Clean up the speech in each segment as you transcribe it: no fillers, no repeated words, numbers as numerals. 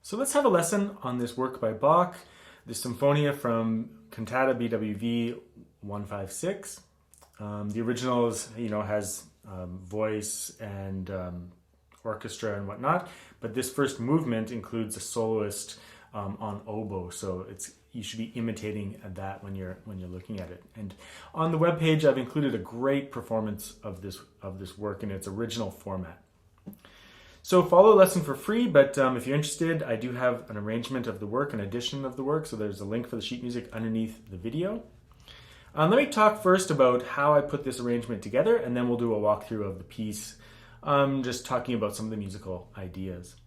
So let's have a lesson on this work by Bach, the Sinfonia from Cantata BWV 156. The original is, has voice and orchestra and whatnot, but this first movement includes a soloist on oboe, so you should be imitating that when you're looking at it. And on the webpage, I've included a great performance of this work in its original format. So follow the lesson for free, but if you're interested, I do have an arrangement of the work, an edition of the work, so there's a link for the sheet music underneath the video. Let me talk first about how I put this arrangement together, and then we'll do a walkthrough of the piece, just talking about some of the musical ideas.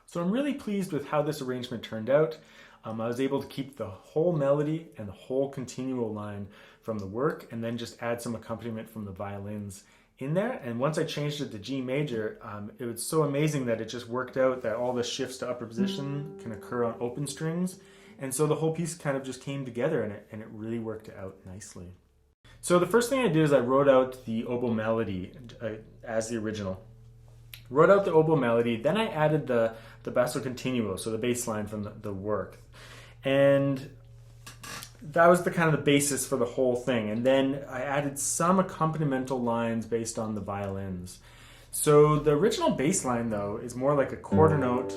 So I'm really pleased with how this arrangement turned out. I was able to keep the whole melody and the whole continuo line from the work, and then just add some accompaniment from the violins in there. And once I changed it to G major, it was so amazing that it just worked out that all the shifts to upper position can occur on open strings. And so the whole piece kind of just came together, and it really worked out nicely. So the first thing I did is I wrote out the oboe melody as the original. Wrote out the oboe melody, then I added the basso continuo, so the bass line from the work. And that was the kind of the basis for the whole thing. And then I added some accompanimental lines based on the violins. So the original bass line, though, is more like a quarter note,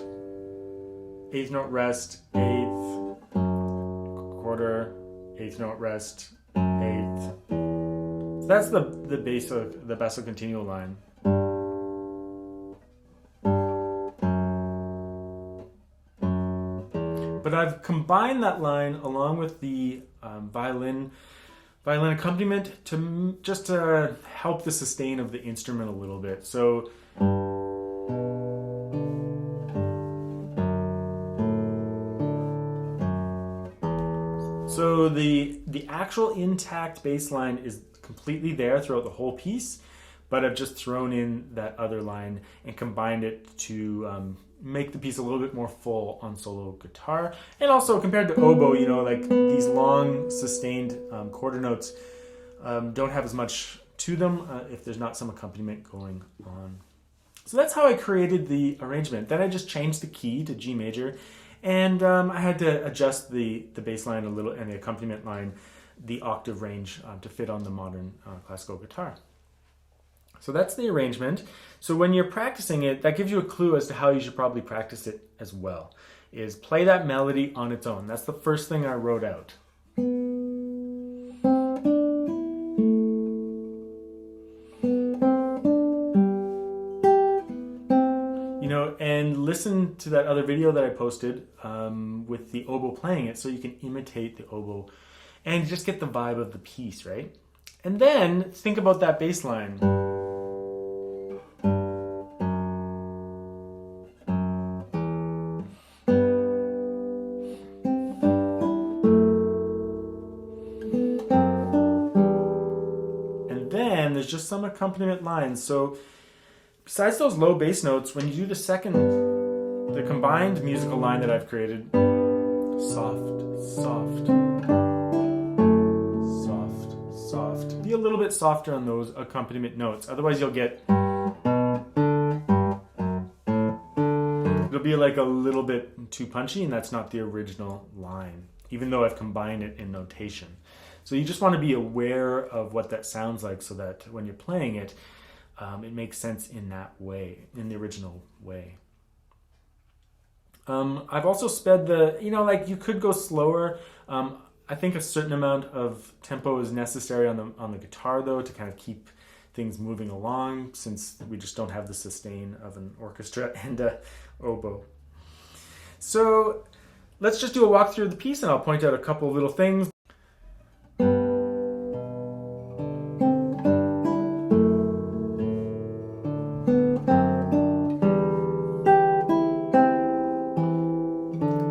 eighth note rest, eighth, quarter, eighth note rest, eighth. So that's the basso continuo line. But I've combined that line along with the violin accompaniment to help the sustain of the instrument a little bit. So the actual intact bass line is completely there throughout the whole piece, but I've just thrown in that other line and combined it to make the piece a little bit more full on solo guitar. And also compared to oboe, like these long sustained quarter notes don't have as much to them if there's not some accompaniment going on. So that's how I created the arrangement. Then I just changed the key to G major, and I had to adjust the bass line a little and the accompaniment line, the octave range to fit on the modern classical guitar. So that's the arrangement. So when you're practicing it, that gives you a clue as to how you should probably practice it as well, is play that melody on its own. That's the first thing I wrote out. And listen to that other video that I posted with the oboe playing it so you can imitate the oboe and just get the vibe of the piece, right? And then think about that bass line. And there's just some accompaniment lines. So besides those low bass notes, when you do the combined musical line that I've created, soft, soft, soft, soft. Be a little bit softer on those accompaniment notes. Otherwise you'll get, it'll be like a little bit too punchy, and that's not the original line, even though I've combined it in notation. So you just want to be aware of what that sounds like so that when you're playing it, it makes sense in that way, in the original way. I've also sped you could go slower. I think a certain amount of tempo is necessary on the guitar, though, to kind of keep things moving along, since we just don't have the sustain of an orchestra and a oboe. So let's just do a walkthrough of the piece, and I'll point out a couple of little things.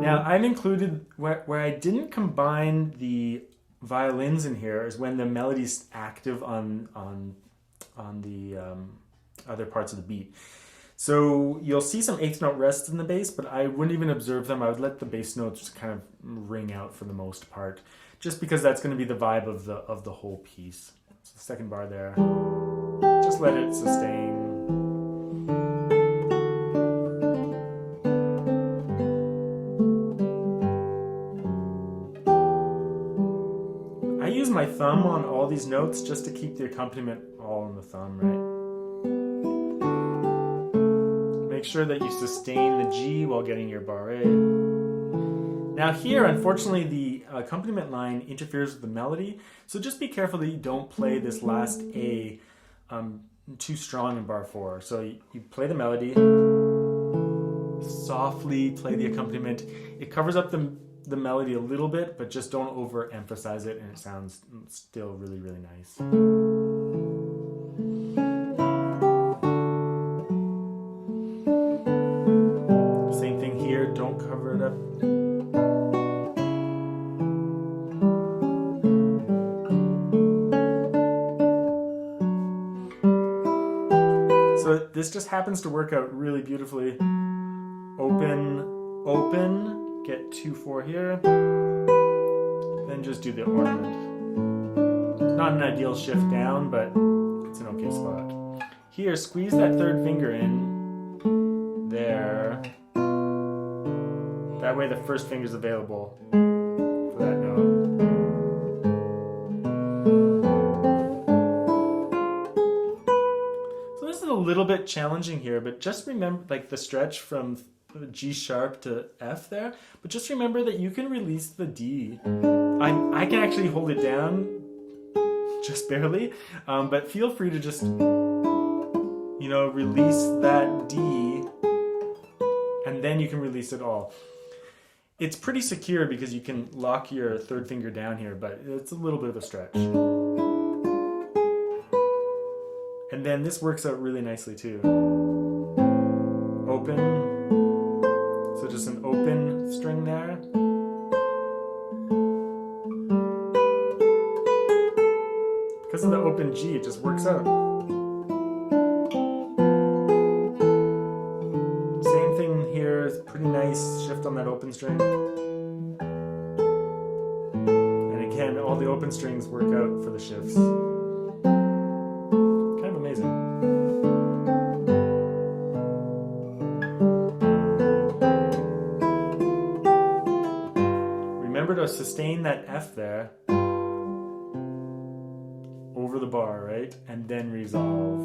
Now, I've included where I didn't combine the violins in here is when the melody's active on the other parts of the beat. So you'll see some eighth note rests in the bass, but I wouldn't even observe them. I would let the bass notes kind of ring out for the most part, just because that's going to be the vibe of the whole piece. So the second bar there, just let it sustain. my thumb on all these notes just to keep the accompaniment all on the thumb, right? Make sure that you sustain the G while getting your barré. Now here, unfortunately, the accompaniment line interferes with the melody, so just be careful that you don't play this last A too strong in bar 4. So you play the melody, softly play the accompaniment. It covers up the melody a little bit, but just don't overemphasize it, and it sounds still really, really nice. Same thing here, don't cover it up. So this just happens to work out really beautifully. Open, open, get 2-4 here, then just do the ornament. It's not an ideal shift down, but it's an okay spot. Here, squeeze that third finger in, there. That way the first finger's available for that note. A little bit challenging here, but just remember, like the stretch from G sharp to F there, but just remember that you can release the D. I can actually hold it down just barely, but feel free to just, release that D, and then you can release it all. It's pretty secure because you can lock your third finger down here, but it's a little bit of a stretch. And then this works out really nicely too. Open. So just an open string there. Because of the open G, it just works out. Same thing here, it's pretty nice shift on that open string. And again, all the open strings work out for the shifts. To sustain that F there over the bar, right? And then resolve.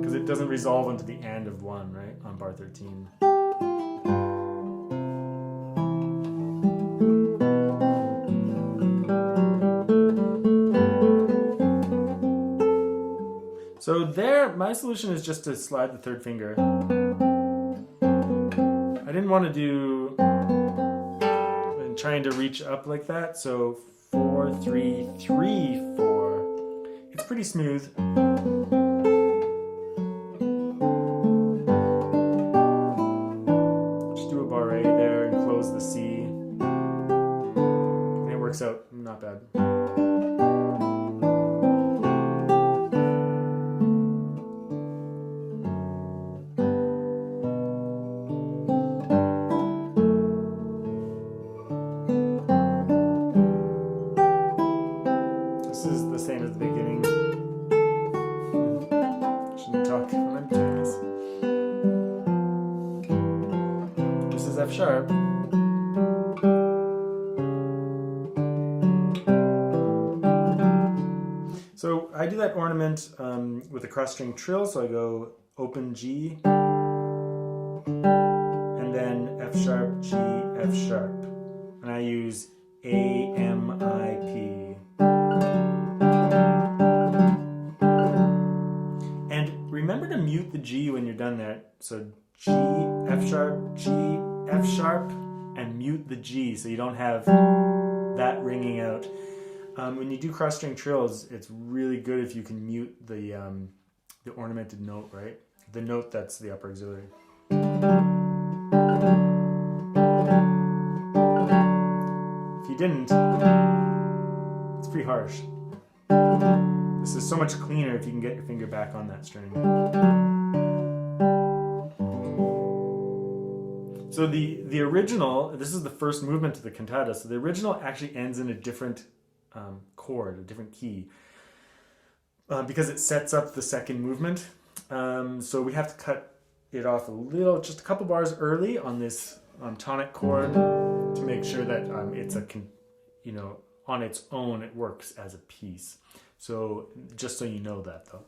Because it doesn't resolve into the and of 1, right? On bar 13. So there, my solution is just to slide the third finger. I didn't want to do and trying to reach up like that, so 4, 3, 3, 4. It's pretty smooth. Just do a barré there and close the C. And it works out not bad. F sharp. So I do that ornament with a cross string trill, so I go open G, and then F sharp, G, F sharp, and I use A, M, I, P. And remember to mute the G when you're done there, so G, F sharp, G, F sharp, and mute the G so you don't have that ringing out. When you do cross string trills, it's really good if you can mute the ornamented note, right? The note that's the upper auxiliary. If you didn't, it's pretty harsh. This is so much cleaner if you can get your finger back on that string. So the original, this is the first movement to the cantata, so the original actually ends in a different chord, a different key, because it sets up the second movement. So we have to cut it off a little, just a couple bars early on this tonic chord to make sure that it's on its own it works as a piece. So just so you know that though.